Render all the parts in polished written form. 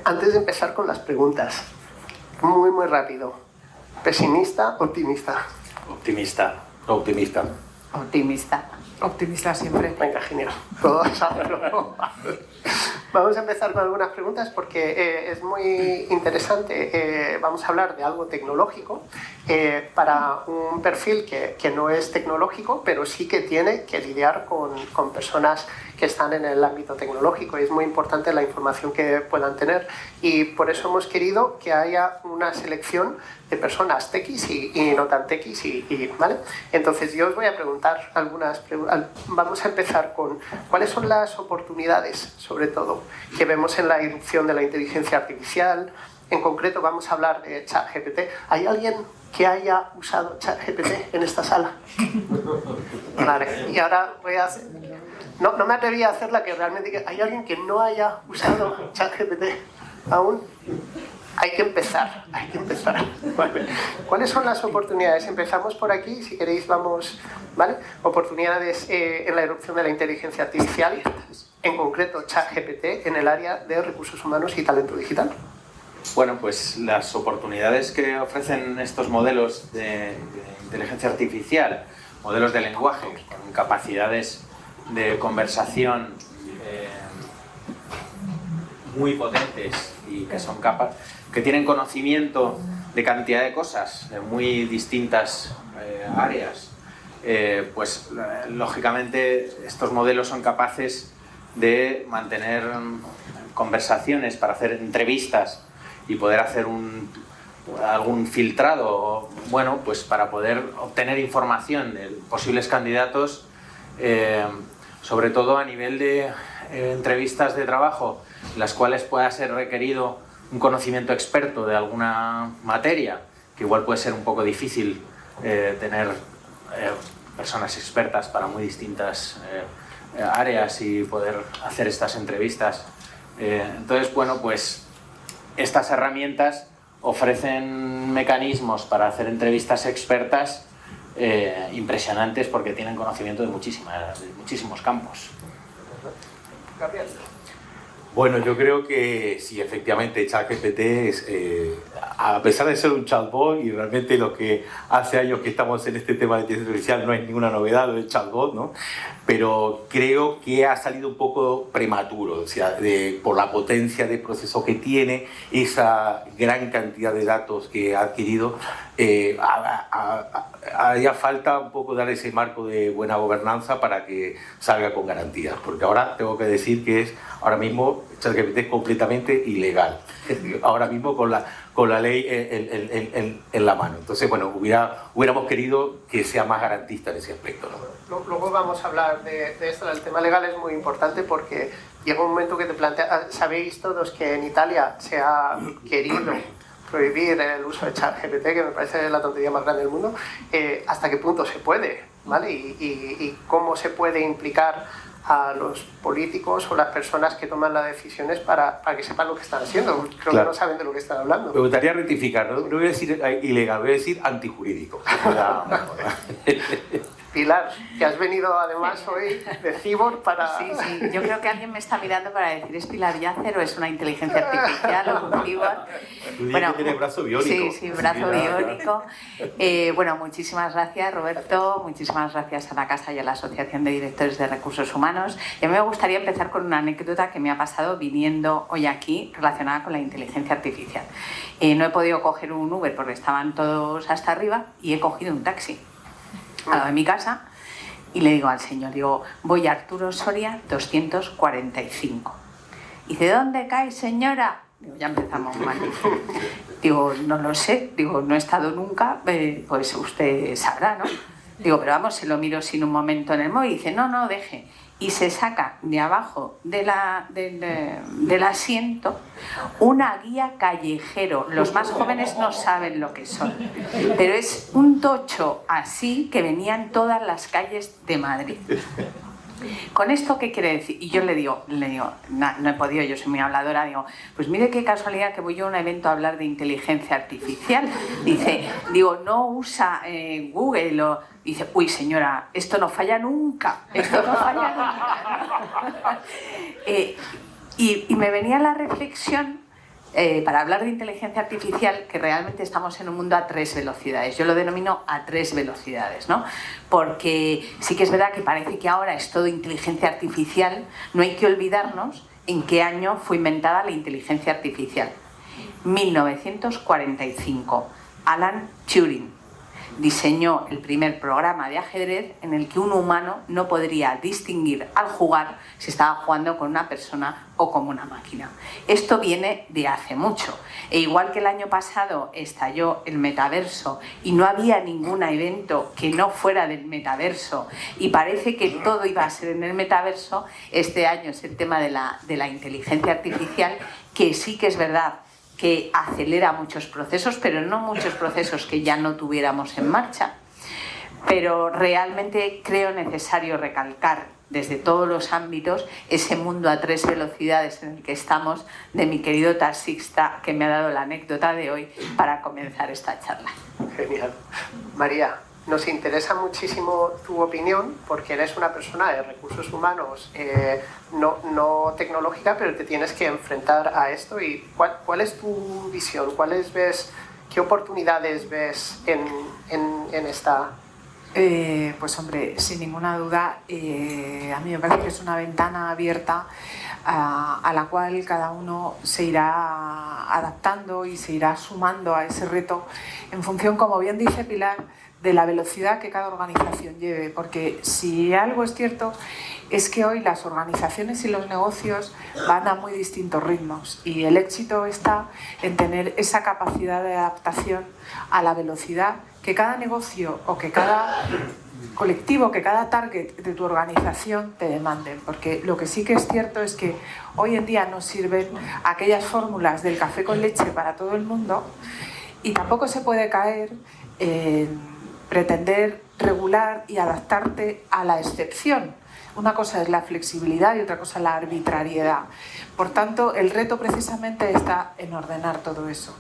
Antes de empezar con las preguntas, muy rápido. ¿Pesimista, optimista? Optimista. Optimista. Optimista. Optimista siempre. Venga, genial. Todos a verlo. Vamos a empezar con algunas preguntas porque es muy interesante. Vamos a hablar de algo tecnológico para un perfil que no es tecnológico, pero sí que tiene que lidiar con personas que están en el ámbito tecnológico, y es muy importante la información que puedan tener, y por eso hemos querido que haya una selección de personas tequis y no tan tequis, ¿vale? Entonces yo os voy a preguntar algunas preguntas. Vamos a empezar con ¿cuáles son las oportunidades, sobre todo, que vemos en la irrupción de la inteligencia artificial? En concreto vamos a hablar de ChatGPT. ¿Hay alguien que haya usado ChatGPT en esta sala? Vale, y ahora voy a hacer... No me atreví a hacer la que realmente... ¿Hay alguien que no haya usado ChatGPT aún? Hay que empezar. Vale. ¿Cuáles son las oportunidades? Empezamos por aquí, si queréis vamos... ¿Vale? Oportunidades en la irrupción de la inteligencia artificial, en concreto ChatGPT, en el área de recursos humanos y talento digital. Bueno, pues las oportunidades que ofrecen estos modelos de inteligencia artificial, modelos de lenguaje, con capacidades de conversación muy potentes y que son que tienen conocimiento de cantidad de cosas de muy distintas áreas, pues lógicamente estos modelos son capaces de mantener conversaciones para hacer entrevistas y poder hacer algún filtrado, bueno, pues para poder obtener información de posibles candidatos, sobre todo a nivel de entrevistas de trabajo, en las cuales pueda ser requerido un conocimiento experto de alguna materia, que igual puede ser un poco difícil tener personas expertas para muy distintas áreas y poder hacer estas entrevistas. Entonces, bueno, pues estas herramientas ofrecen mecanismos para hacer entrevistas expertas impresionantes, porque tienen conocimiento de muchísimos campos. Gabriel. Bueno, yo creo que sí, efectivamente, ChatGPT es, a pesar de ser un chatbot, y realmente lo que hace años que estamos en este tema de inteligencia artificial no es ninguna novedad lo del chatbot, ¿no? Pero creo que ha salido un poco prematuro, o sea, por la potencia de proceso que tiene, esa gran cantidad de datos que ha adquirido. Haría falta un poco dar ese marco de buena gobernanza para que salga con garantías, porque ahora tengo que decir que ahora mismo ChatGPT es completamente ilegal, ahora mismo con la ley en la mano. Entonces, bueno, hubiéramos querido que sea más garantista en ese aspecto, ¿no? Luego vamos a hablar de esto. El tema legal es muy importante porque llega un momento que te plantea... Sabéis todos que en Italia se ha querido prohibir el uso de ChatGPT, que me parece la tontería más grande del mundo. ¿Hasta qué punto se puede? ¿Vale? Y cómo se puede implicar a los políticos o las personas que toman las decisiones para que sepan lo que están haciendo. Creo que no saben de lo que están hablando. Me gustaría rectificar, no voy a decir ilegal, voy a decir antijurídico. Pilar, que has venido además hoy de Cibor para... Sí, yo creo que alguien me está mirando para decir, ¿es Pilar Yacer o es una inteligencia artificial o un Cibor? Bueno, tiene brazo biónico. Sí, brazo biónico. Bueno, muchísimas gracias, Roberto, muchísimas gracias a la Casa y a la Asociación de Directores de Recursos Humanos. Y a mí me gustaría empezar con una anécdota que me ha pasado viniendo hoy aquí relacionada con la inteligencia artificial. No he podido coger un Uber porque estaban todos hasta arriba y he cogido un taxi al lado de mi casa y le digo al señor, voy a Arturo Soria 245. Y dice, ¿dónde cae, señora? Digo, ya empezamos mal. Digo, no lo sé, no he estado nunca, pues usted sabrá, ¿no? Digo, pero vamos, se lo miro sin un momento en el móvil. Y dice, no, deje. Y se saca de abajo del asiento una guía callejero. Los más jóvenes no saben lo que son, pero es un tocho así que venía en todas las calles de Madrid. ¿Con esto qué quiere decir? Y yo le digo, no he podido, yo soy muy habladora, pues mire qué casualidad que voy yo a un evento a hablar de inteligencia artificial. Digo, no usa Google dice, uy señora, esto no falla nunca, Y me venía la reflexión para hablar de inteligencia artificial, que realmente estamos en un mundo a 3 velocidades. Yo lo denomino a 3 velocidades, ¿no? Porque sí que es verdad que parece que ahora es todo inteligencia artificial. No hay que olvidarnos en qué año fue inventada la inteligencia artificial. 1945. Alan Turing diseñó el primer programa de ajedrez en el que un humano no podría distinguir al jugar si estaba jugando con una persona o con una máquina. Esto viene de hace mucho. E igual que el año pasado estalló el metaverso y no había ningún evento que no fuera del metaverso y parece que todo iba a ser en el metaverso, este año es el tema de la inteligencia artificial, que sí que es verdad que acelera muchos procesos, pero no muchos procesos que ya no tuviéramos en marcha. Pero realmente creo necesario recalcar desde todos los ámbitos ese mundo a 3 velocidades en el que estamos, de mi querido taxista, que me ha dado la anécdota de hoy para comenzar esta charla. Genial. María, nos interesa muchísimo tu opinión porque eres una persona de recursos humanos, no tecnológica, pero te tienes que enfrentar a esto. ¿Y cuál es tu visión? ¿Qué oportunidades ves en esta? Pues hombre, sin ninguna duda, a mí me parece que es una ventana abierta a la cual cada uno se irá adaptando y se irá sumando a ese reto en función, como bien dice Pilar, de la velocidad que cada organización lleve, porque si algo es cierto es que hoy las organizaciones y los negocios van a muy distintos ritmos y el éxito está en tener esa capacidad de adaptación a la velocidad que cada negocio o que cada colectivo, que cada target de tu organización te demanden, porque lo que sí que es cierto es que hoy en día no sirven aquellas fórmulas del café con leche para todo el mundo y tampoco se puede caer en pretender regular y adaptarte a la excepción. Una cosa es la flexibilidad y otra cosa la arbitrariedad. Por tanto, el reto precisamente está en ordenar todo eso.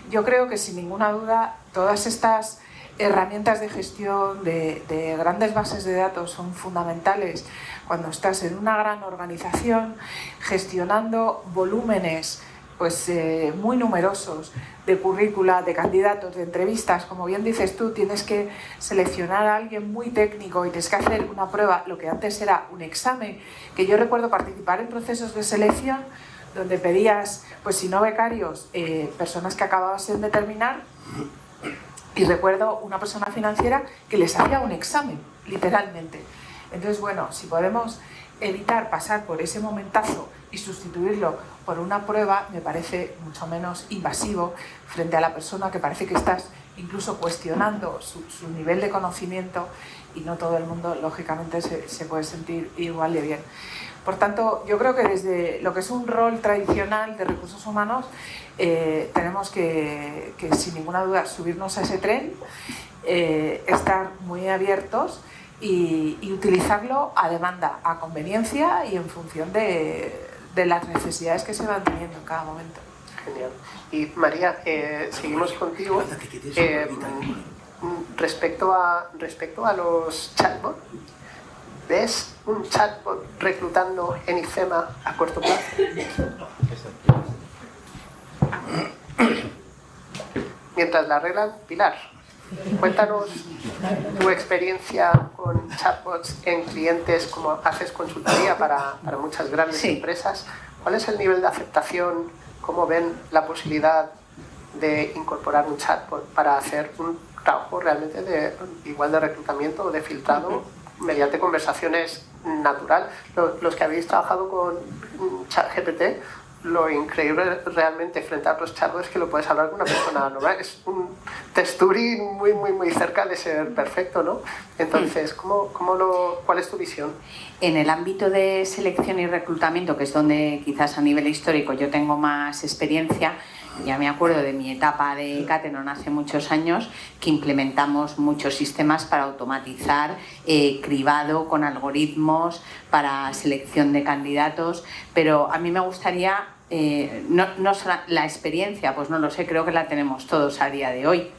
Yo creo que sin ninguna duda todas estas herramientas de gestión de grandes bases de datos son fundamentales cuando estás en una gran organización gestionando volúmenes pues muy numerosos de currícula, de candidatos, de entrevistas. Como bien dices tú, tienes que seleccionar a alguien muy técnico y tienes que hacer una prueba, lo que antes era un examen, que yo recuerdo participar en procesos de selección donde pedías, pues si no becarios, personas que acabasen de terminar, y recuerdo una persona financiera que les hacía un examen, literalmente. Entonces, bueno, si podemos evitar pasar por ese momentazo y sustituirlo por una prueba, me parece mucho menos invasivo frente a la persona, que parece que estás incluso cuestionando su nivel de conocimiento y no todo el mundo, lógicamente, se puede sentir igual de bien. Por tanto, yo creo que desde lo que es un rol tradicional de recursos humanos, tenemos que, sin ninguna duda, subirnos a ese tren, estar muy abiertos y utilizarlo a demanda, a conveniencia y en función de las necesidades que se van teniendo en cada momento. Genial. Y María, seguimos contigo. Respecto a los chatbots, ¿ves un chatbot reclutando en IFEMA a corto plazo? Mientras la arreglan, Pilar, cuéntanos tu experiencia con chatbots en clientes, como haces consultoría para muchas grandes empresas. ¿Cuál es el nivel de aceptación? ¿Cómo ven la posibilidad de incorporar un chatbot para hacer un trabajo realmente igual de reclutamiento o de filtrado mediante conversaciones natural? Los que habéis trabajado con ChatGPT, lo increíble realmente frente a los chatbots es que lo puedes hablar con una persona normal. Es un texturing muy cerca de ser perfecto, ¿no? Entonces, ¿cuál es tu visión? En el ámbito de selección y reclutamiento, que es donde quizás a nivel histórico yo tengo más experiencia, ya me acuerdo de mi etapa de Catenon hace muchos años, que implementamos muchos sistemas para automatizar cribado con algoritmos para selección de candidatos, pero a mí me gustaría, la experiencia, pues no lo sé, creo que la tenemos todos a día de hoy.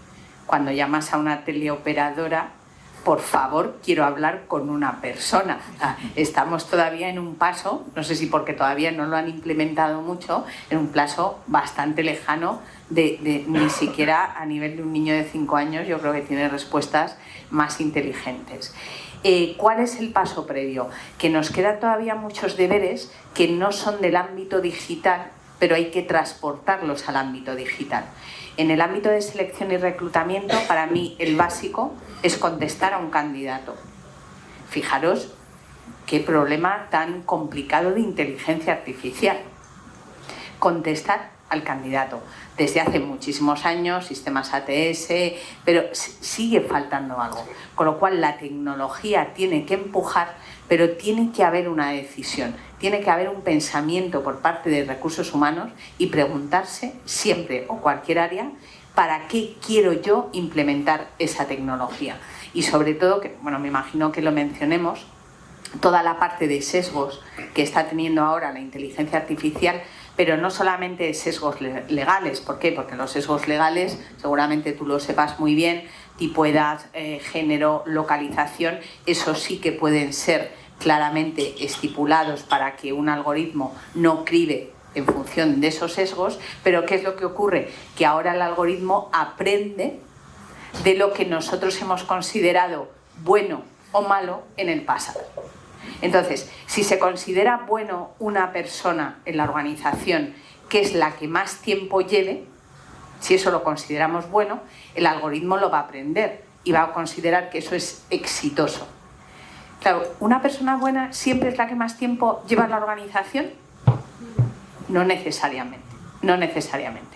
Cuando llamas a una teleoperadora, por favor, quiero hablar con una persona. Estamos todavía en un paso, no sé si porque todavía no lo han implementado mucho, en un plazo bastante lejano de ni siquiera a nivel de un niño de 5 años, yo creo que tiene respuestas más inteligentes. ¿Cuál es el paso previo? Que nos quedan todavía muchos deberes que no son del ámbito digital, pero hay que transportarlos al ámbito digital. En el ámbito de selección y reclutamiento, para mí el básico es contestar a un candidato. Fijaros qué problema tan complicado de inteligencia artificial. Contestar al candidato. Desde hace muchísimos años, sistemas ATS, pero sigue faltando algo. Con lo cual la tecnología tiene que empujar, pero tiene que haber una decisión. Tiene que haber un pensamiento por parte de recursos humanos y preguntarse siempre o cualquier área para qué quiero yo implementar esa tecnología. Y sobre todo, que bueno, me imagino que lo mencionemos, toda la parte de sesgos que está teniendo ahora la inteligencia artificial, pero no solamente sesgos legales. ¿Por qué? Porque los sesgos legales, seguramente tú lo sepas muy bien, tipo edad, género, localización, eso sí que pueden ser claramente estipulados para que un algoritmo no cribe en función de esos sesgos, pero ¿qué es lo que ocurre? Que ahora el algoritmo aprende de lo que nosotros hemos considerado bueno o malo en el pasado. Entonces, si se considera bueno una persona en la organización que es la que más tiempo lleve, si eso lo consideramos bueno, el algoritmo lo va a aprender y va a considerar que eso es exitoso. Claro, ¿una persona buena siempre es la que más tiempo lleva en la organización? No necesariamente, no necesariamente.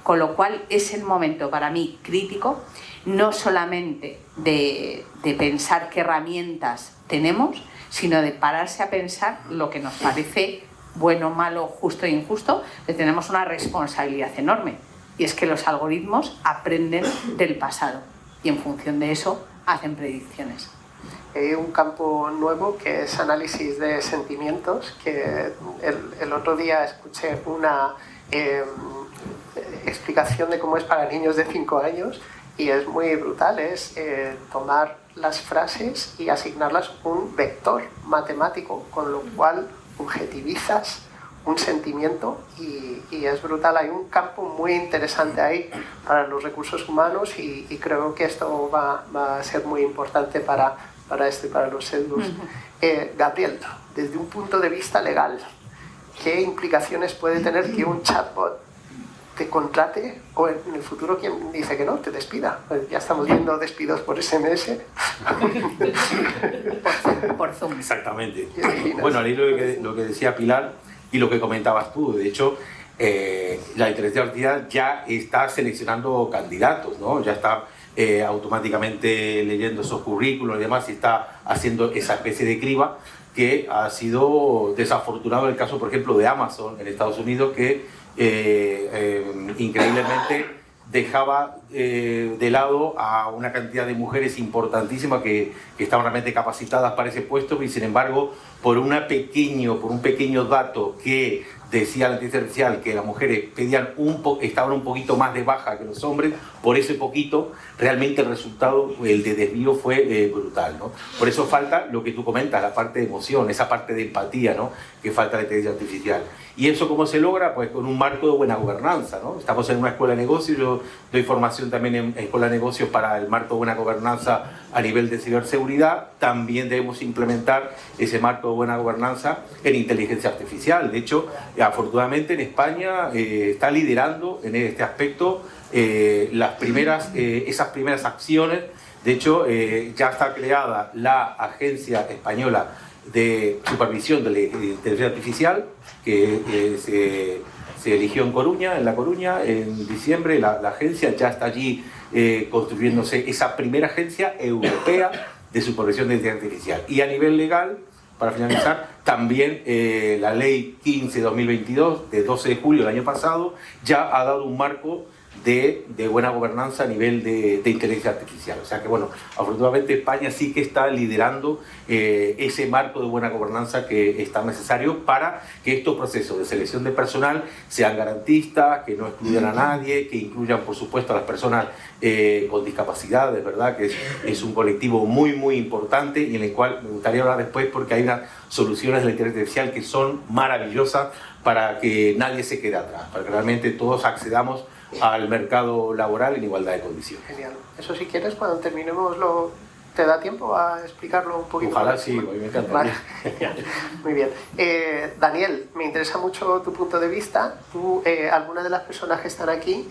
Con lo cual es el momento para mí crítico, no solamente de pensar qué herramientas tenemos, sino de pararse a pensar lo que nos parece bueno, malo, justo e injusto, que tenemos una responsabilidad enorme. Y es que los algoritmos aprenden del pasado y en función de eso hacen predicciones. Hay un campo nuevo que es análisis de sentimientos, que el otro día escuché una explicación de cómo es para niños de 5 años y es muy brutal, es tomar las frases y asignarlas un vector matemático, con lo cual objetivizas un sentimiento y es brutal. Hay un campo muy interesante ahí para los recursos humanos y creo que esto va a ser muy importante para esto y para los sesgos. Gabriel, desde un punto de vista legal, ¿qué implicaciones puede tener que un chatbot te contrate o en el futuro quien dice que no, te despida? Pues ya estamos viendo despidos por SMS. por Zoom. Exactamente. Bueno, al hilo de lo que decía Pilar y lo que comentabas tú, de hecho, la inteligencia artificial ya está seleccionando candidatos, ¿no? Ya está automáticamente leyendo esos currículos y demás y está haciendo esa especie de criba que ha sido desafortunado en el caso, por ejemplo, de Amazon en Estados Unidos, que increíblemente dejaba de lado a una cantidad de mujeres importantísimas que estaban realmente capacitadas para ese puesto y sin embargo por un pequeño dato que decía la inteligencia artificial que las mujeres estaban un poquito más de baja que los hombres, por ese poquito realmente el resultado, el de desvío fue brutal, ¿no? Por eso falta lo que tú comentas, la parte de emoción, esa parte de empatía, ¿no? Que falta la inteligencia artificial. ¿Y eso cómo se logra? Pues con un marco de buena gobernanza, ¿no? Estamos en una escuela de negocios, yo doy formación también en escuela de negocios para el marco de buena gobernanza a nivel de ciberseguridad. También debemos implementar ese marco de buena gobernanza en inteligencia artificial. De hecho, afortunadamente en España está liderando en este aspecto esas primeras acciones. De hecho, ya está creada la Agencia Española de Supervisión de la Inteligencia Artificial, que se eligió en La Coruña, en diciembre. La agencia ya está allí construyéndose esa primera agencia europea de supervisión de inteligencia artificial. Y a nivel legal, para finalizar, también la Ley 15/2022, de 12 de julio del año pasado, ya ha dado un marco de buena gobernanza a nivel de inteligencia artificial. O sea que, bueno, afortunadamente España sí que está liderando ese marco de buena gobernanza que es tan necesario para que estos procesos de selección de personal sean garantistas, que no excluyan a nadie, que incluyan, por supuesto, a las personas con discapacidades, ¿verdad? Que es un colectivo muy, muy importante y en el cual me gustaría hablar después porque hay unas soluciones de la inteligencia artificial que son maravillosas para que nadie se quede atrás, para que realmente todos accedamos al mercado laboral en igualdad de condiciones. Genial. Eso si quieres, cuando terminemos, ¿te da tiempo a explicarlo un poquito? Ojalá sí, a mí me encanta. Vale. Muy bien. Daniel, me interesa mucho tu punto de vista. Tú, algunas de las personas que están aquí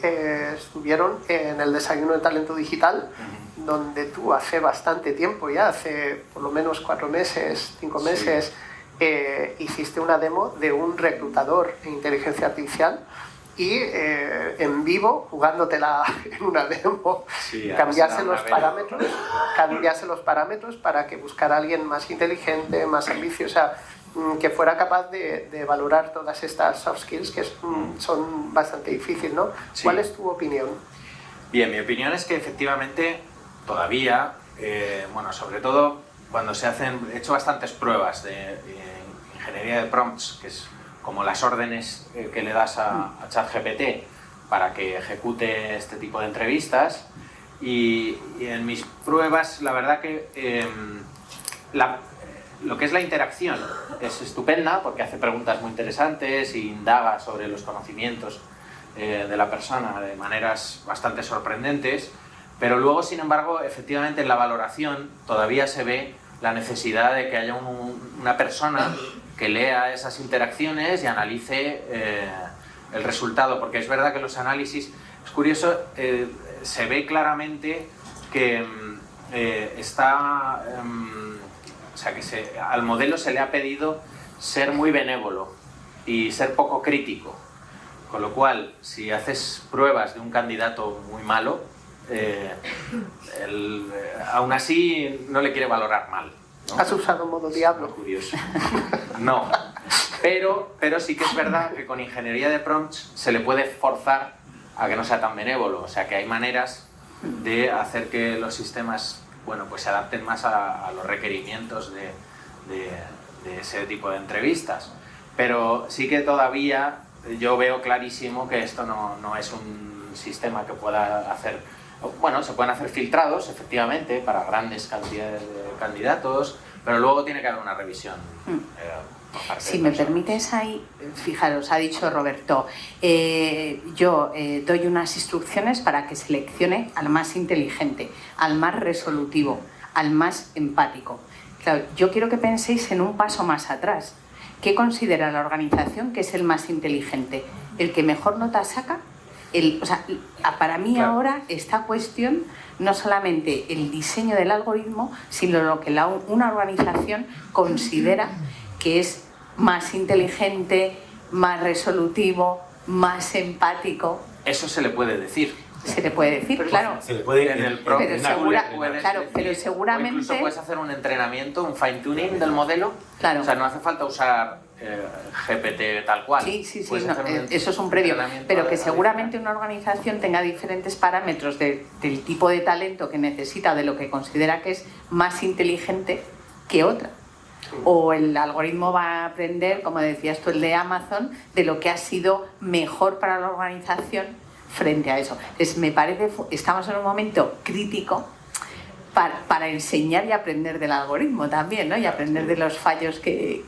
estuvieron en el Desayuno de Talento Digital, donde tú hace bastante tiempo ya, hace por lo menos 4 meses, 5 meses, hiciste una demo de un reclutador en inteligencia artificial y en vivo, jugándotela en una demo, cambiase los parámetros para que buscara a alguien más inteligente, más ambicioso, o sea, que fuera capaz de valorar todas estas soft skills que son bastante difíciles, ¿no? Sí. ¿Cuál es tu opinión? Bien, mi opinión es que efectivamente todavía, bueno, sobre todo cuando he hecho bastantes pruebas de ingeniería de prompts, que es como las órdenes que le das a ChatGPT para que ejecute este tipo de entrevistas, y en mis pruebas la verdad que lo que es la interacción es estupenda porque hace preguntas muy interesantes e indaga sobre los conocimientos de la persona de maneras bastante sorprendentes, pero luego, sin embargo, efectivamente en la valoración todavía se ve la necesidad de que haya una persona que lea esas interacciones y analice el resultado, porque es verdad que los análisis, es curioso, se ve claramente que o sea, que al modelo se le ha pedido ser muy benévolo y ser poco crítico, con lo cual, si haces pruebas de un candidato muy malo, aún así no le quiere valorar mal, ¿no? ¿Has usado modo diablo? Curioso. No, pero sí que es verdad que con ingeniería de prompts se le puede forzar a que no sea tan benévolo, o sea que hay maneras de hacer que los sistemas, bueno, pues se adapten más a los requerimientos de ese tipo de entrevistas, pero sí que todavía yo veo clarísimo que esto no es un sistema que pueda hacer. Bueno, se pueden hacer filtrados, efectivamente, para grandes cantidades de candidatos, pero luego tiene que haber una revisión. Si me permites ahí, fijaros, ha dicho Roberto, yo doy unas instrucciones para que seleccione al más inteligente, al más resolutivo, al más empático. Claro, yo quiero que penséis en un paso más atrás. ¿Qué considera la organización que es el más inteligente? ¿El que mejor nota saca? O sea, para mí claro. Ahora esta cuestión no solamente el diseño del algoritmo, sino lo que una organización considera que es más inteligente, más resolutivo, más empático. Eso se le puede decir. Se le puede decir, claro. Se le puede En el pero decir, seguramente... o incluso puedes hacer un entrenamiento, un fine-tuning del modelo. Claro. O sea, no hace falta usar GPT tal cual. Sí, Puedes hacer eso es un previo. Pero que adicional. seguramente una organización tenga diferentes parámetros del tipo de talento que necesita, de lo que considera que es más inteligente que otra. O el algoritmo va a aprender, como decías tú, el de Amazon, de lo que ha sido mejor para la organización frente a eso. Entonces, me parece, estamos en un momento crítico para enseñar y aprender del algoritmo también, ¿no? Y aprender de los fallos que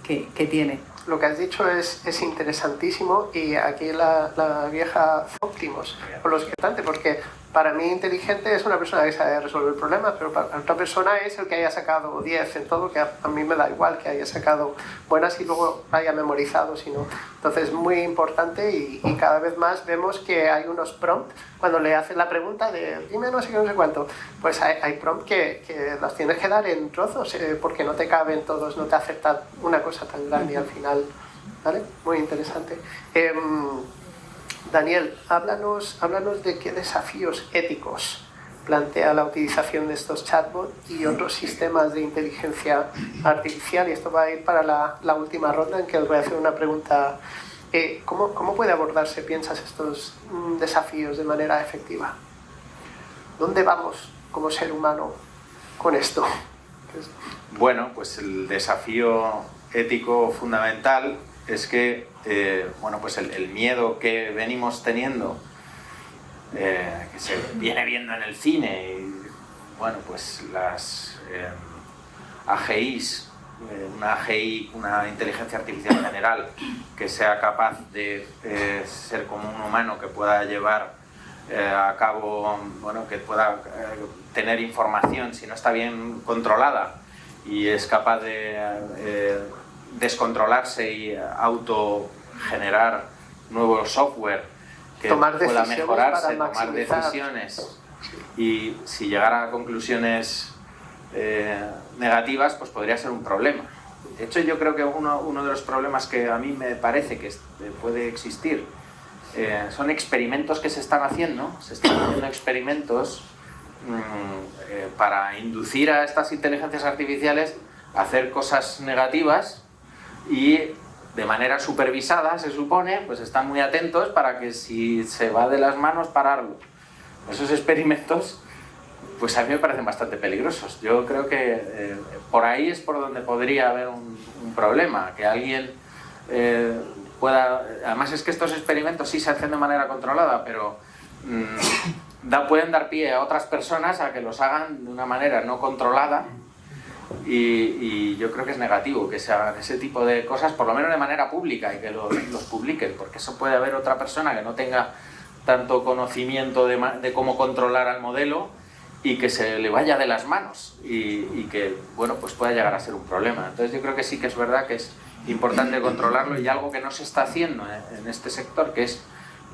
tiene. Lo que has dicho es interesantísimo, y aquí la vieja óptimos por los importante, porque para mí inteligente es una persona que sabe resolver problemas, pero para otra persona es el que haya sacado 10 en todo, que a mí me da igual que haya sacado buenas y luego haya memorizado, sino. Entonces es muy importante, y cada vez más vemos que hay unos prompts, cuando le hacen la pregunta de dime no sé qué, no sé cuánto, pues hay prompts que los tienes que dar en trozos, porque no te caben todos, no te acepta una cosa tan grande al final, ¿vale? Muy interesante. Daniel, háblanos de qué desafíos éticos plantea la utilización de estos chatbots y otros sistemas de inteligencia artificial, y esto va a ir para la última ronda, en que os voy a hacer una pregunta ¿Cómo puede abordarse, piensas, estos desafíos de manera efectiva? ¿Dónde vamos como ser humano con esto? Bueno, pues el desafío ético fundamental es que pues el miedo que venimos teniendo, que se viene viendo en el cine, y bueno, pues las AGIs, una AGI, una inteligencia artificial general, que sea capaz de ser como un humano, que pueda llevar a cabo, bueno, que pueda tener información si no está bien controlada y es capaz de descontrolarse y autogenerar nuevo software que pueda mejorarse, tomar decisiones, y si llegara a conclusiones negativas, pues podría ser un problema. De hecho, yo creo que uno de los problemas que a mí me parece que puede existir son experimentos que se están haciendo experimentos para inducir a estas inteligencias artificiales a hacer cosas negativas, y de manera supervisada, se supone, pues están muy atentos para que si se va de las manos, pararlo. Esos experimentos, pues a mí me parecen bastante peligrosos. Yo creo que por ahí es por donde podría haber un problema, que alguien pueda... Además es que estos experimentos sí se hacen de manera controlada, pero pueden dar pie a otras personas a que los hagan de una manera no controlada, y yo creo que es negativo que se hagan ese tipo de cosas, por lo menos de manera pública, y que los publiquen, porque eso puede haber otra persona que no tenga tanto conocimiento de cómo controlar al modelo y que se le vaya de las manos y que, bueno, pues pueda llegar a ser un problema. Entonces yo creo que sí que es verdad que es importante controlarlo, y algo que no se está haciendo en este sector, que es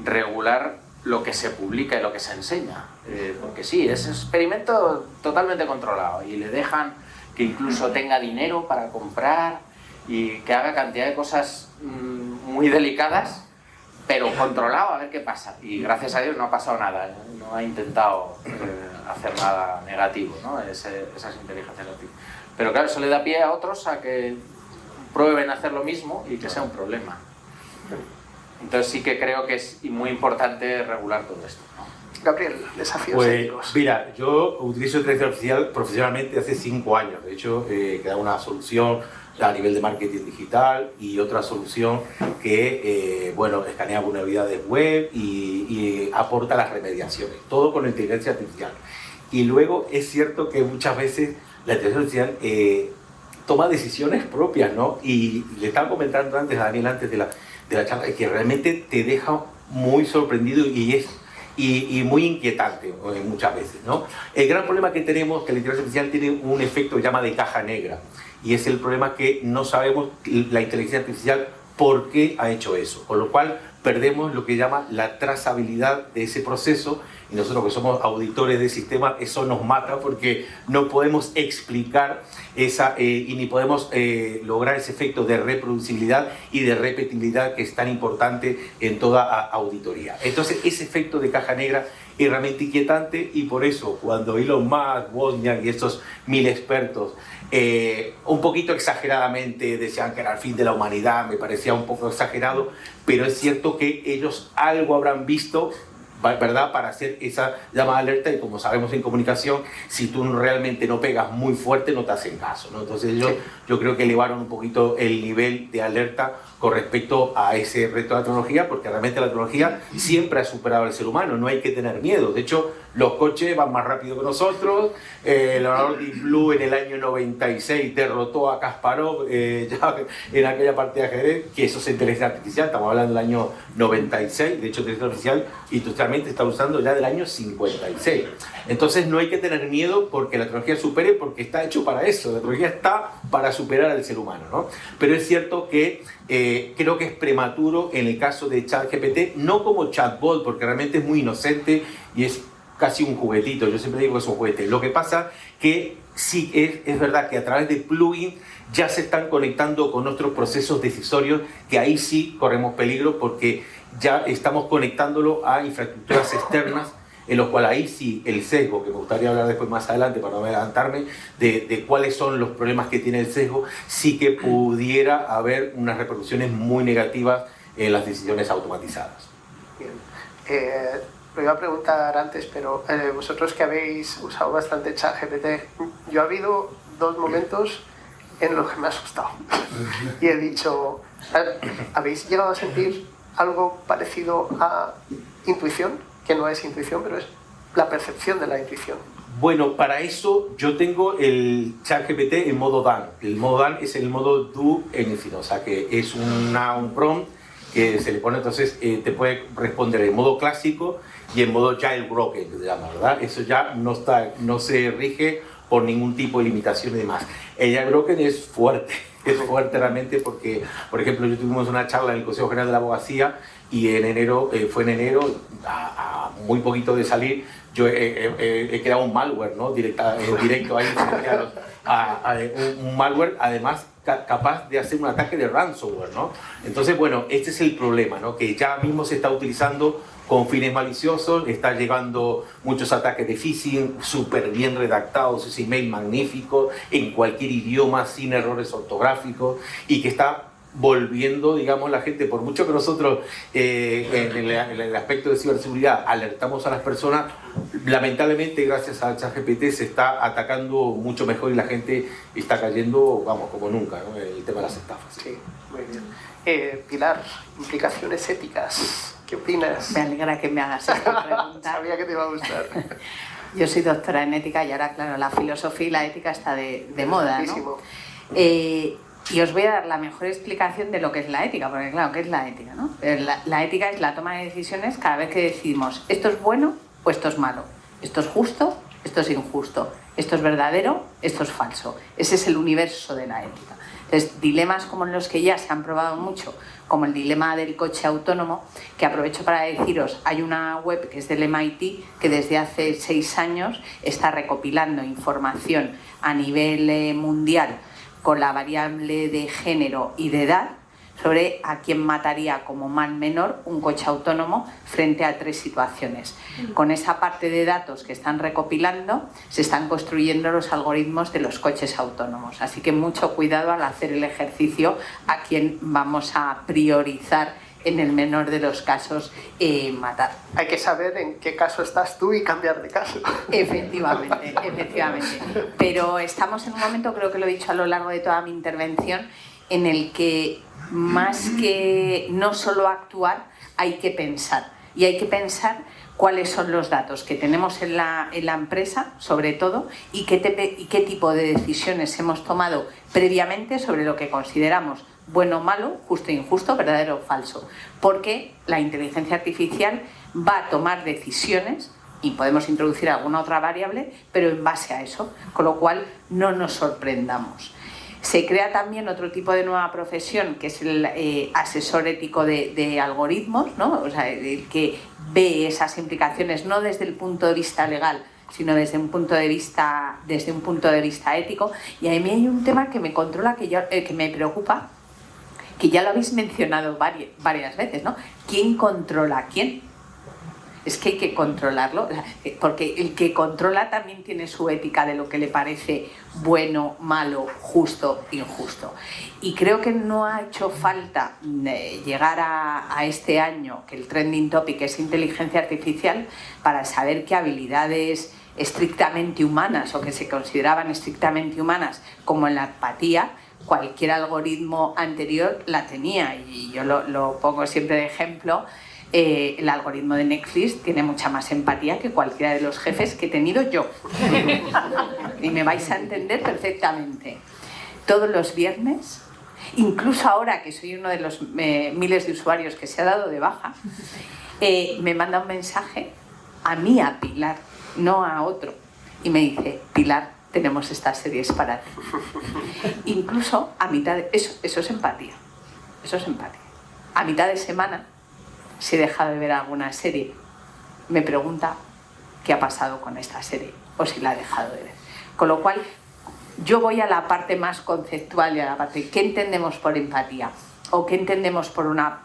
regular lo que se publica y lo que se enseña, porque sí, es un experimento totalmente controlado y le dejan que incluso tenga dinero para comprar y que haga cantidad de cosas muy delicadas, pero controlado, a ver qué pasa. Y gracias a Dios no ha pasado nada, no ha intentado hacer nada negativo, ¿no? Esas inteligencias artificiales. Pero claro, eso le da pie a otros a que prueben hacer lo mismo y que sea un problema. Entonces sí que creo que es muy importante regular todo esto, ¿no? Gabriel, desafíos éticos. Mira, yo utilizo inteligencia artificial profesionalmente hace 5 años. De hecho, que da una solución a nivel de marketing digital, y otra solución que, escanea vulnerabilidades web y aporta las remediaciones. Todo con la inteligencia artificial. Y luego es cierto que muchas veces la inteligencia artificial toma decisiones propias, ¿no? Y le estaba comentando antes a Daniel, antes de la charla, que realmente te deja muy sorprendido y muy inquietante muchas veces, ¿no? El gran problema que tenemos es que la inteligencia artificial tiene un efecto que llama de caja negra, y es el problema que no sabemos la inteligencia artificial por qué ha hecho eso, con lo cual perdemos lo que llama la trazabilidad de ese proceso, y nosotros que somos auditores del sistema, eso nos mata porque no podemos explicar y ni podemos lograr ese efecto de reproducibilidad y de repetibilidad que es tan importante en toda auditoría. Entonces ese efecto de caja negra es realmente inquietante, y por eso cuando Elon Musk, Wozniak y estos 1000 expertos un poquito exageradamente decían que era el fin de la humanidad, me parecía un poco exagerado, pero es cierto que ellos algo habrán visto, ¿verdad?, para hacer esa llamada alerta, y como sabemos en comunicación, si tú realmente no pegas muy fuerte no te hacen caso, ¿no? Entonces yo creo que elevaron un poquito el nivel de alerta con respecto a ese reto de la tecnología, porque realmente la tecnología siempre ha superado al ser humano, no hay que tener miedo. De hecho, los coches van más rápido que nosotros, el orador Deep Blue en el año 96 derrotó a Kasparov ya en aquella partida de ajedrez, que eso es inteligencia artificial, estamos hablando del año 96, de hecho inteligencia artificial industrialmente está usando ya del año 56. Entonces no hay que tener miedo porque la tecnología supere, porque está hecho para eso, la tecnología está para superar al ser humano, ¿no? Pero es cierto que creo que es prematuro en el caso de ChatGPT, no como chatbot, porque realmente es muy inocente y es casi un juguetito. Yo siempre digo que es un juguete. Lo que pasa que sí es verdad que a través de plugins ya se están conectando con otros procesos decisorios, que ahí sí corremos peligro porque ya estamos conectándolo a infraestructuras externas, en los cuales ahí sí el sesgo, que me gustaría hablar después más adelante para no adelantarme, de cuáles son los problemas que tiene el sesgo, sí que pudiera haber unas repercusiones muy negativas en las decisiones automatizadas. Bien. Lo iba a preguntar antes, pero vosotros que habéis usado bastante ChatGPT, yo ha habido 2 momentos en los que me ha asustado. Y he dicho, ¿habéis llegado a sentir algo parecido a intuición? Que no es intuición, pero es la percepción de la intuición. Bueno, para eso yo tengo el ChatGPT en modo DAN. El modo DAN es el modo Do Anything, o sea que es un prompt que se le pone, entonces te puede responder en modo clásico y en modo jailbroken, que se llama, ¿verdad? Eso ya no se rige por ningún tipo de limitación y demás. El jailbroken es fuerte realmente porque, por ejemplo, yo tuvimos una charla en el Consejo General de la Abogacía y en enero, a muy poquito de salir, yo he creado un malware, ¿no? Directo ahí, un malware además capaz de hacer un ataque de ransomware, ¿no? Entonces, bueno, este es el problema, ¿no? Que ya mismo se está utilizando con fines maliciosos, está llegando muchos ataques de phishing súper bien redactados, ese email magnífico, en cualquier idioma, sin errores ortográficos, y que está volviendo, digamos, la gente, por mucho que nosotros en el aspecto de ciberseguridad alertamos a las personas, lamentablemente gracias a ChatGPT se está atacando mucho mejor y la gente está cayendo, vamos, como nunca, ¿no? El tema de las estafas. Sí, muy bien. Pilar, implicaciones éticas. ¿Qué opinas? Me alegra que me hagas esta pregunta. Sabía que te iba a gustar. Yo soy doctora en ética y ahora, claro, la filosofía y la ética está de moda, ¿no? Y os voy a dar la mejor explicación de lo que es la ética, porque claro, ¿qué es la ética, no? La ética es la toma de decisiones cada vez que decidimos esto es bueno o esto es malo, esto es justo, esto es injusto, esto es verdadero, esto es falso. Ese es el universo de la ética. Entonces, dilemas como los que ya se han probado mucho, como el dilema del coche autónomo, que aprovecho para deciros, hay una web que es del MIT que desde hace 6 años está recopilando información a nivel mundial con la variable de género y de edad sobre a quién mataría como mal menor un coche autónomo frente a 3 situaciones. Con esa parte de datos que están recopilando se están construyendo los algoritmos de los coches autónomos. Así que mucho cuidado al hacer el ejercicio a quién vamos a priorizar en el menor de los casos matar. Hay que saber en qué caso estás tú y cambiar de caso. Efectivamente. Pero estamos en un momento, creo que lo he dicho a lo largo de toda mi intervención, en el que más que no solo actuar, hay que pensar. Y hay que pensar cuáles son los datos que tenemos en la empresa, sobre todo, y qué tipo de decisiones hemos tomado previamente sobre lo que consideramos bueno o malo, justo o injusto, verdadero o falso. Porque la inteligencia artificial va a tomar decisiones y podemos introducir alguna otra variable, pero en base a eso, con lo cual no nos sorprendamos. Se crea también otro tipo de nueva profesión, que es el asesor ético de algoritmos, ¿no? O sea, el que ve esas implicaciones no desde el punto de vista legal, sino desde un punto de vista ético. Y a mí hay un tema que me controla, que me preocupa, que ya lo habéis mencionado varias veces, ¿no? ¿Quién controla a quién? Es que hay que controlarlo, porque el que controla también tiene su ética de lo que le parece bueno, malo, justo, injusto. Y creo que no ha hecho falta llegar a este año, que el trending topic es inteligencia artificial, para saber qué habilidades estrictamente humanas o que se consideraban estrictamente humanas, como en la empatía, cualquier algoritmo anterior la tenía. Y yo lo pongo siempre de ejemplo. El algoritmo de Netflix tiene mucha más empatía que cualquiera de los jefes que he tenido yo. Y me vais a entender perfectamente. Todos los viernes, incluso ahora que soy uno de los miles de usuarios que se ha dado de baja, me manda un mensaje a mí, a Pilar, no a otro. Y me dice, Pilar, tenemos estas series para ti. Incluso a mitad de... Eso es empatía. Eso es empatía. A mitad de semana, si he dejado de ver alguna serie, me pregunta qué ha pasado con esta serie o si la ha dejado de ver. Con lo cual, yo voy a la parte más conceptual y a la parte ¿qué entendemos por empatía? ¿O qué entendemos por una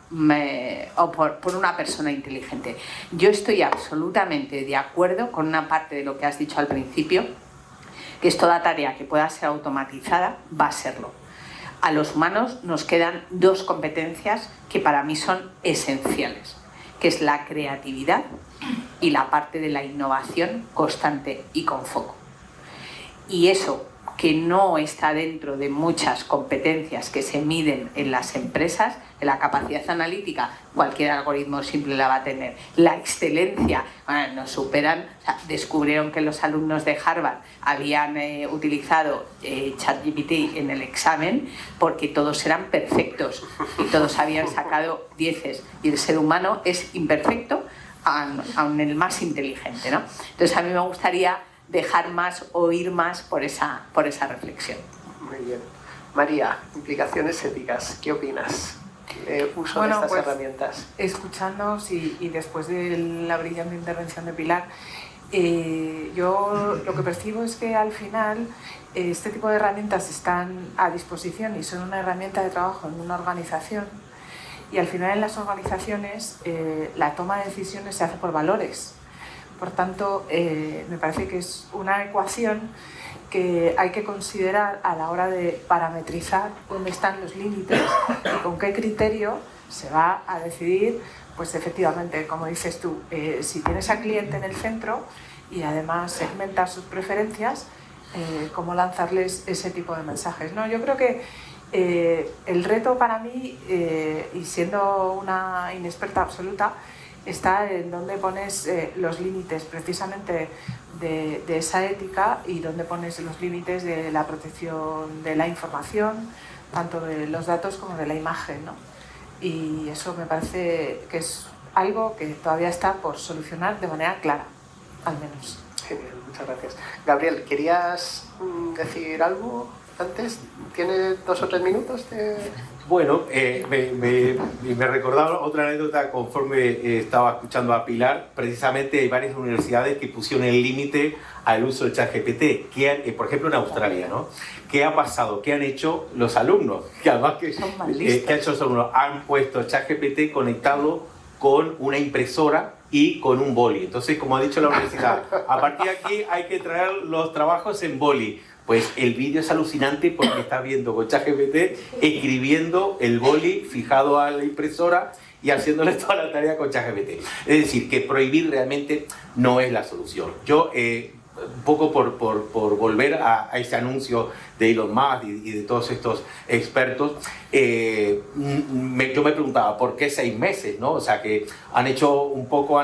persona inteligente? Yo estoy absolutamente de acuerdo con una parte de lo que has dicho al principio, que es toda tarea que pueda ser automatizada, va a serlo. A los humanos nos quedan dos competencias que para mí son esenciales, que es la creatividad y la parte de la innovación constante y con foco. Y eso que no está dentro de muchas competencias que se miden en las empresas, en la capacidad analítica, cualquier algoritmo simple la va a tener. La excelencia, bueno, nos superan, o sea, descubrieron que los alumnos de Harvard habían utilizado ChatGPT en el examen porque todos eran perfectos y todos habían sacado 10. Y el ser humano es imperfecto, aun el más inteligente, ¿no? Entonces a mí me gustaría dejar más, oír más por esa reflexión. Muy bien. María, implicaciones éticas, ¿qué opinas? Uso de estas herramientas. Escuchándoos y después de la brillante intervención de Pilar, yo lo que percibo es que al final este tipo de herramientas están a disposición y son una herramienta de trabajo en una organización, y al final en las organizaciones la toma de decisiones se hace por valores. Por tanto, me parece que es una ecuación que hay que considerar a la hora de parametrizar dónde están los límites y con qué criterio se va a decidir, pues efectivamente, como dices tú, si tienes al cliente en el centro y además segmentar sus preferencias, cómo lanzarles ese tipo de mensajes, ¿no? Yo creo que el reto para mí, y siendo una inexperta absoluta, está en dónde pones los límites precisamente de esa ética y dónde pones los límites de la protección de la información, tanto de los datos como de la imagen, ¿no? Y eso me parece que es algo que todavía está por solucionar de manera clara, al menos. Genial, muchas gracias. Gabriel, ¿querías decir algo antes? ¿Tienes 2 o 3 minutos? Bueno, me recordaba otra anécdota conforme estaba escuchando a Pilar. Precisamente hay varias universidades que pusieron el límite al uso de ChatGPT, por ejemplo en Australia, ¿no? ¿Qué ha pasado? ¿Qué han hecho los alumnos? Que además ¿qué han hecho los alumnos? Han puesto ChatGPT conectado con una impresora y con un boli. Entonces, como ha dicho la universidad, a partir de aquí hay que traer los trabajos en boli. Pues el vídeo es alucinante porque estás viendo con ChatGPT escribiendo el boli fijado a la impresora y haciéndole toda la tarea con ChatGPT. Es decir, que prohibir realmente no es la solución. Yo, un poco por volver a ese anuncio de Elon Musk y de todos estos expertos, yo me preguntaba, ¿por qué 6 meses? ¿No? O sea, que han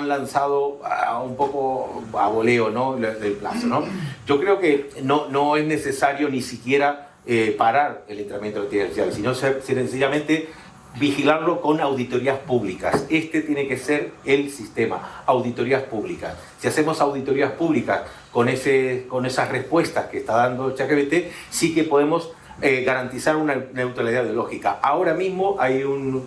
lanzado un poco a voleo, ¿no? Del plazo, ¿no? Yo creo que no es necesario ni siquiera parar el entrenamiento artificial, sino sencillamente vigilarlo con auditorías públicas. Este tiene que ser el sistema, auditorías públicas. Si hacemos auditorías públicas con esas respuestas que está dando ChatGPT, sí que podemos garantizar una neutralidad ideológica. Ahora mismo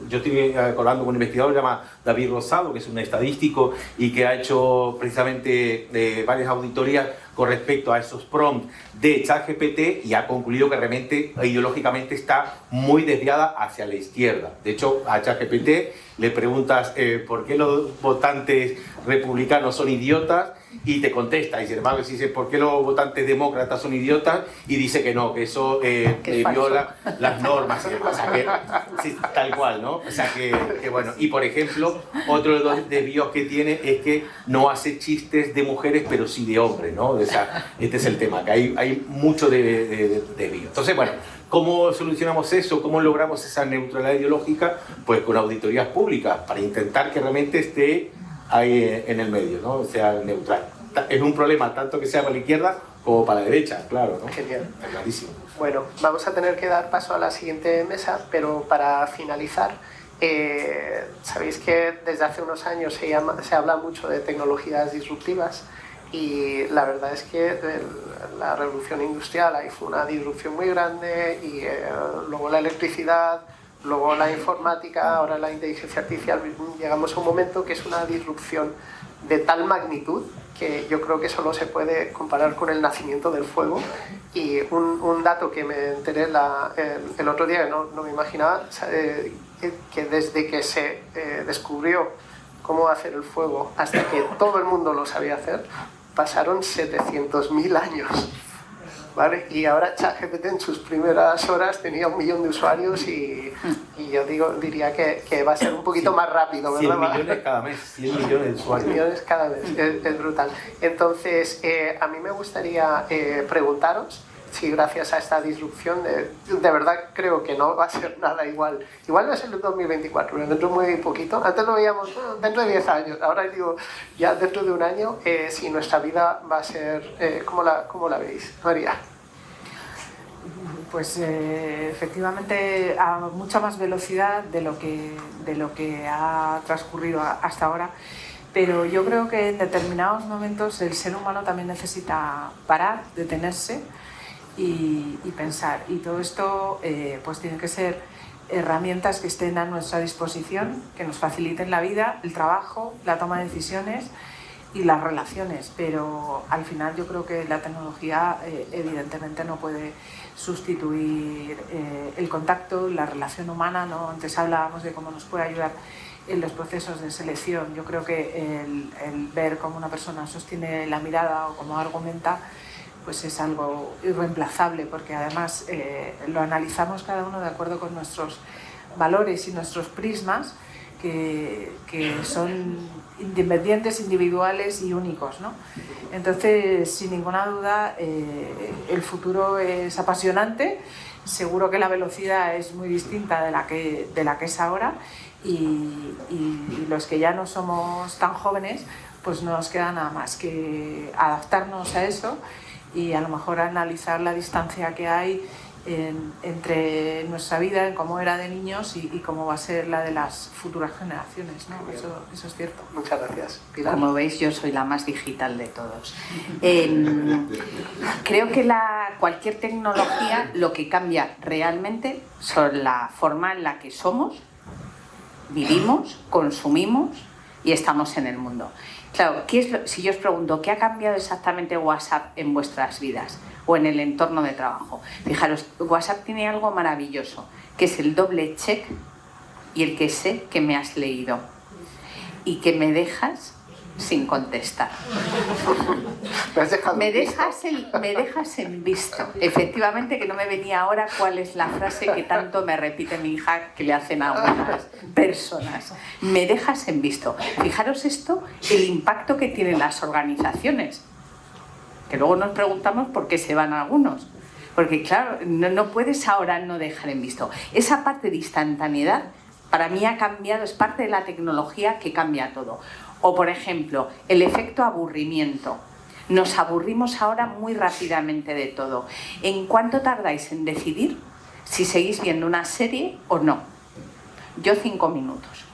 yo estoy hablando con un investigador llamado David Rosado, que es un estadístico y que ha hecho precisamente varias auditorías con respecto a esos prompts de ChatGPT y ha concluido que realmente ideológicamente está muy desviada hacia la izquierda. De hecho, a ChatGPT le preguntas por qué los votantes republicanos son idiotas y te contesta, y sin embargo si dice por qué los votantes demócratas son idiotas y dice que no, que eso viola las normas y demás. O sea, que, sí, tal cual, ¿no? O sea que bueno, y por ejemplo, otro de los desvíos que tiene es que no hace chistes de mujeres pero sí de hombres, ¿no? O sea, este es el tema, que hay mucho de desvío. Entonces, bueno, ¿cómo solucionamos eso? ¿Cómo logramos esa neutralidad ideológica? Pues con auditorías públicas, para intentar que realmente esté ahí en el medio, ¿no? O sea, neutral. Es un problema tanto que sea para la izquierda como para la derecha, claro, ¿no? Genial. Está clarísimo. Bueno, vamos a tener que dar paso a la siguiente mesa, pero para finalizar, sabéis que desde hace unos años se habla mucho de tecnologías disruptivas y la verdad es que la revolución industrial ahí fue una disrupción muy grande y luego la electricidad, luego la informática, ahora la inteligencia artificial, llegamos a un momento que es una disrupción de tal magnitud que yo creo que solo se puede comparar con el nacimiento del fuego. Y un dato que me enteré el otro día, que no me imaginaba, que desde que se descubrió cómo hacer el fuego hasta que todo el mundo lo sabía hacer, pasaron 700.000 años. ¿vale? Y ahora ChatGPT en sus primeras horas tenía 1 millón de usuarios y yo diría que va a ser un poquito más rápido, ¿verdad? 100 millones cada mes, 100 millones de usuarios. 100 millones cada mes, es brutal. Entonces, a mí me gustaría preguntaros si gracias a esta disrupción, de verdad creo que no va a ser nada igual. Igual no es el 2024, pero dentro de muy poquito. Antes lo veíamos dentro de 10 años, ahora digo ya dentro de un año, si nuestra vida va a ser, ¿cómo la veis? María. Pues efectivamente a mucha más velocidad de lo que ha transcurrido hasta ahora, pero yo creo que en determinados momentos el ser humano también necesita parar, detenerse y pensar, y todo esto pues tiene que ser herramientas que estén a nuestra disposición, que nos faciliten la vida, el trabajo, la toma de decisiones y las relaciones, pero al final yo creo que la tecnología evidentemente no puede sustituir el contacto, la relación humana, ¿no? Antes hablábamos de cómo nos puede ayudar en los procesos de selección. Yo creo que el ver cómo una persona sostiene la mirada o cómo argumenta, pues es algo irreemplazable, porque además lo analizamos cada uno de acuerdo con nuestros valores y nuestros prismas, que son independientes, individuales y únicos, ¿no? Entonces, sin ninguna duda, el futuro es apasionante. Seguro que la velocidad es muy distinta de la que es ahora, y los que ya no somos tan jóvenes, pues no nos queda nada más que adaptarnos a eso y a lo mejor analizar la distancia que hay entre nuestra vida, en cómo era de niños y cómo va a ser la de las futuras generaciones, ¿no? Eso es cierto. Muchas gracias. Pilar. Como veis, yo soy la más digital de todos. Creo que cualquier tecnología lo que cambia realmente son la forma en la que somos, vivimos, consumimos y estamos en el mundo. Claro, si yo os pregunto, ¿qué ha cambiado exactamente WhatsApp en vuestras vidas o en el entorno de trabajo? Fijaros, WhatsApp tiene algo maravilloso, que es el doble check y el que sé que me has leído y que me dejas sin contestar. Me dejas en visto. Efectivamente, que no me venía ahora cuál es la frase que tanto me repite mi hija que le hacen a algunas personas. Me dejas en visto. Fijaros esto, el impacto que tienen las organizaciones. Que luego nos preguntamos por qué se van algunos. Porque claro, no puedes ahora no dejar en visto. Esa parte de instantaneidad para mí ha cambiado, es parte de la tecnología que cambia todo. O, por ejemplo, el efecto aburrimiento. Nos aburrimos ahora muy rápidamente de todo. ¿En cuánto tardáis en decidir si seguís viendo una serie o no? Yo 5 minutos.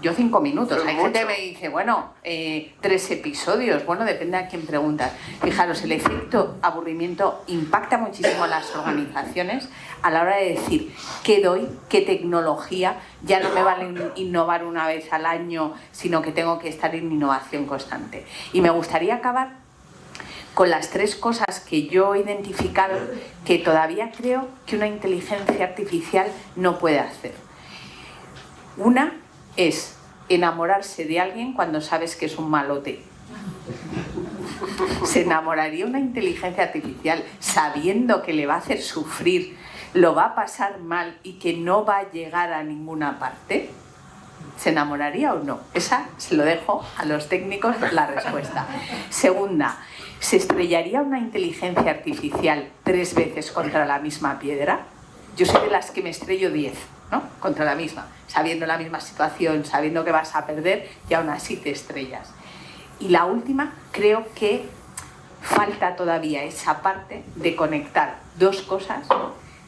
Yo 5 minutos. Hay gente que me dice, bueno, 3 episodios. Bueno, depende a quién preguntas. Fijaros, el efecto aburrimiento impacta muchísimo a las organizaciones a la hora de decir qué doy, qué tecnología. Ya no me vale innovar una vez al año, sino que tengo que estar en innovación constante. Y me gustaría acabar con las 3 cosas que yo he identificado que todavía creo que una inteligencia artificial no puede hacer. Una es enamorarse de alguien cuando sabes que es un malote. ¿Se enamoraría una inteligencia artificial sabiendo que le va a hacer sufrir, lo va a pasar mal y que no va a llegar a ninguna parte? ¿Se enamoraría o no? Esa se lo dejo a los técnicos la respuesta. Segunda, ¿se estrellaría una inteligencia artificial 3 veces contra la misma piedra? Yo soy de las que me estrello 10, ¿no? Contra la misma, sabiendo la misma situación, sabiendo que vas a perder y aún así te estrellas. Y la última, creo que falta todavía esa parte de conectar 2 cosas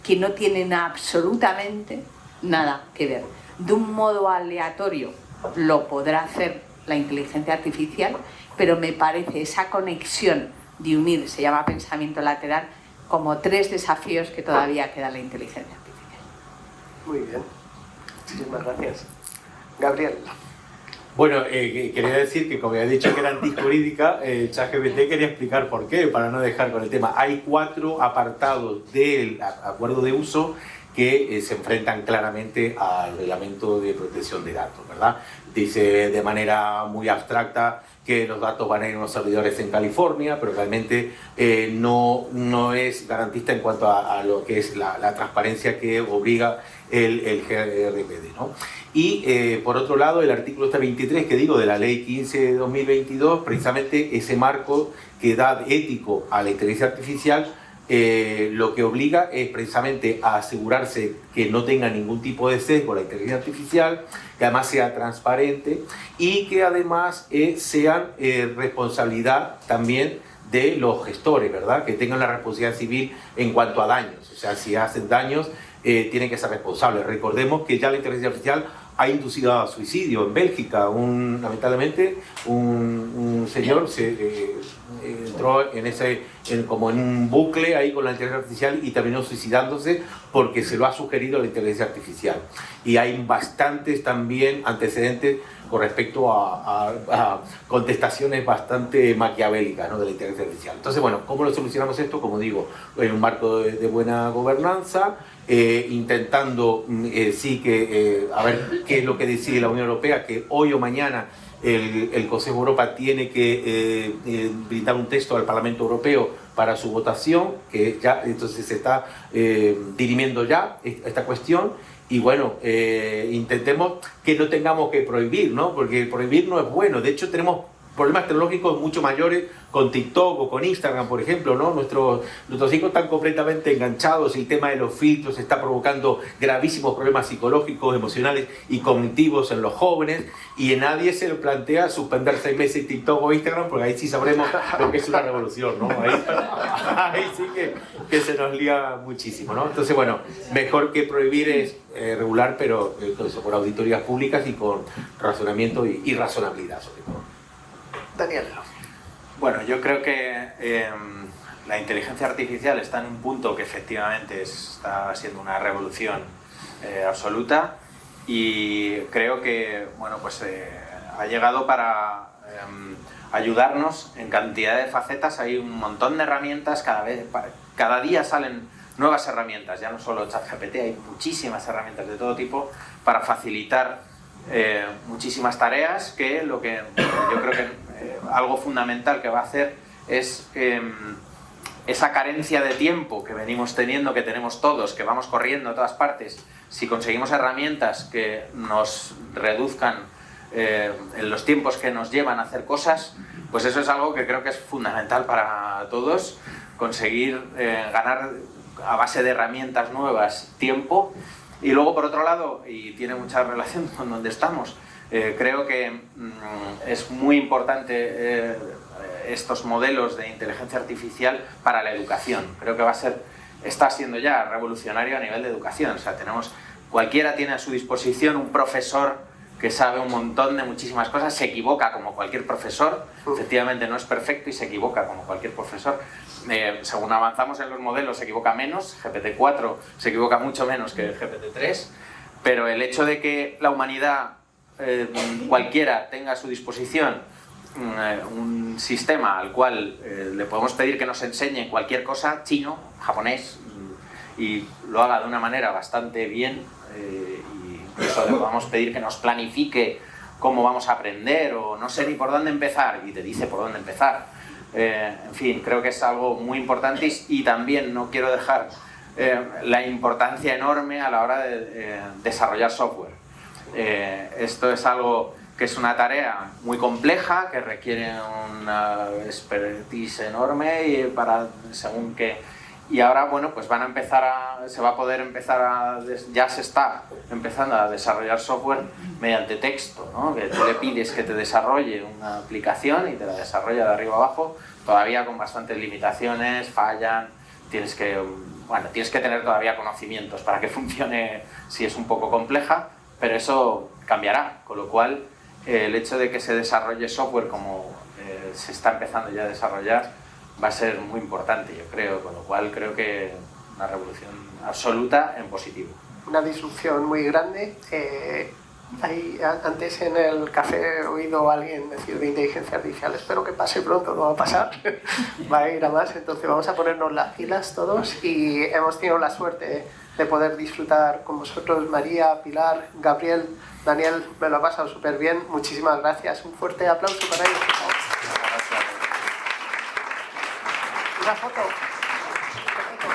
que no tienen absolutamente nada que ver. De un modo aleatorio lo podrá hacer la inteligencia artificial, pero me parece esa conexión de unir, se llama pensamiento lateral, como 3 desafíos que todavía queda la inteligencia artificial. Muy bien. Muchísimas gracias. Gabriel. Bueno, quería decir que como ya he dicho que era antijurídica, ChatGPT quería explicar por qué, para no dejar con el tema. Hay 4 apartados del acuerdo de uso que se enfrentan claramente al reglamento de protección de datos, ¿verdad? Dice de manera muy abstracta que los datos van a ir a unos servidores en California, pero realmente no es garantista en cuanto a lo que es la transparencia que obliga el GRPD, ¿no? Y por otro lado, el artículo 23 que digo de la ley 15 de 2022, precisamente ese marco que da ético a la inteligencia artificial, lo que obliga es precisamente a asegurarse que no tenga ningún tipo de sesgo la inteligencia artificial, que además sea transparente y que además sean responsabilidad también de los gestores, ¿verdad? Que tengan la responsabilidad civil en cuanto a daños. O sea, si hacen daños, tienen que ser responsables. Recordemos que ya la inteligencia artificial ha inducido a suicidio en Bélgica. Lamentablemente, un señor entró como en un bucle ahí con la inteligencia artificial y terminó suicidándose porque se lo ha sugerido la inteligencia artificial. Y hay bastantes también antecedentes con respecto a contestaciones bastante maquiavélicas, ¿no?, de la inteligencia artificial. Entonces, bueno, ¿cómo lo solucionamos esto? Como digo, en un marco de buena gobernanza, intentando a ver qué es lo que decide la Unión Europea, que hoy o mañana el Consejo de Europa tiene que brindar un texto al Parlamento Europeo para su votación, que ya entonces se está dirimiendo ya esta cuestión. Y bueno, intentemos que no tengamos que prohibir, ¿no? Porque prohibir no es bueno. De hecho, tenemos problemas tecnológicos mucho mayores con TikTok o con Instagram, por ejemplo, ¿no? Nuestros hijos están completamente enganchados y el tema de los filtros está provocando gravísimos problemas psicológicos, emocionales y cognitivos en los jóvenes, y nadie se lo plantea suspender 6 meses TikTok o Instagram, porque ahí sí sabremos lo que es una revolución, ¿no? Ahí sí que se nos lía muchísimo, ¿no? Entonces, bueno, mejor que prohibir es regular, pero con auditorías públicas y con razonamiento y razonabilidad, sobre todo. Daniel. Bueno, yo creo que la inteligencia artificial está en un punto que efectivamente está siendo una revolución absoluta, y creo que bueno, pues, ha llegado para ayudarnos en cantidad de facetas. Hay un montón de herramientas, cada día salen nuevas herramientas, ya no solo ChatGPT, hay muchísimas herramientas de todo tipo para facilitar muchísimas tareas, que yo creo que algo fundamental que va a hacer es esa carencia de tiempo que venimos teniendo, que tenemos todos, que vamos corriendo a todas partes. Si conseguimos herramientas que nos reduzcan en los tiempos que nos llevan a hacer cosas, pues eso es algo que creo que es fundamental para todos, conseguir ganar a base de herramientas nuevas tiempo. Y luego, por otro lado, y tiene mucha relación con donde estamos, creo que es muy importante estos modelos de inteligencia artificial para la educación. Creo que está siendo ya revolucionario a nivel de educación. O sea, cualquiera tiene a su disposición un profesor que sabe un montón de muchísimas cosas, se equivoca como cualquier profesor, efectivamente no es perfecto y se equivoca como cualquier profesor. Según avanzamos en los modelos se equivoca menos, GPT-4 se equivoca mucho menos que GPT-3, pero el hecho de que la humanidad, cualquiera, tenga a su disposición un sistema al cual le podemos pedir que nos enseñe cualquier cosa, chino, japonés, y lo haga de una manera bastante bien, y incluso le podamos pedir que nos planifique cómo vamos a aprender, o no sé ni por dónde empezar, y te dice por dónde empezar. En fin, creo que es algo muy importante, y también no quiero dejar la importancia enorme a la hora de desarrollar software. Esto es algo que es una tarea muy compleja, que requiere una expertise enorme y ahora, bueno, pues ya se está empezando a desarrollar software mediante texto, ¿no? Que tú le pides que te desarrolle una aplicación y te la desarrolla de arriba abajo, todavía con bastantes limitaciones, fallan, tienes que tener todavía conocimientos para que funcione si es un poco compleja, pero eso cambiará, con lo cual el hecho de que se desarrolle software como se está empezando ya a desarrollar va a ser muy importante, yo creo, con lo cual creo que una revolución absoluta en positivo. Una disrupción muy grande. Ahí, antes en el café he oído a alguien decir de inteligencia artificial, espero que pase pronto, no va a pasar, va a ir a más, entonces vamos a ponernos las pilas todos y hemos tenido la suerte de poder disfrutar con vosotros, María, Pilar, Gabriel, Daniel, me lo ha pasado súper bien, muchísimas gracias, un fuerte aplauso para ellos, por favor. Una foto.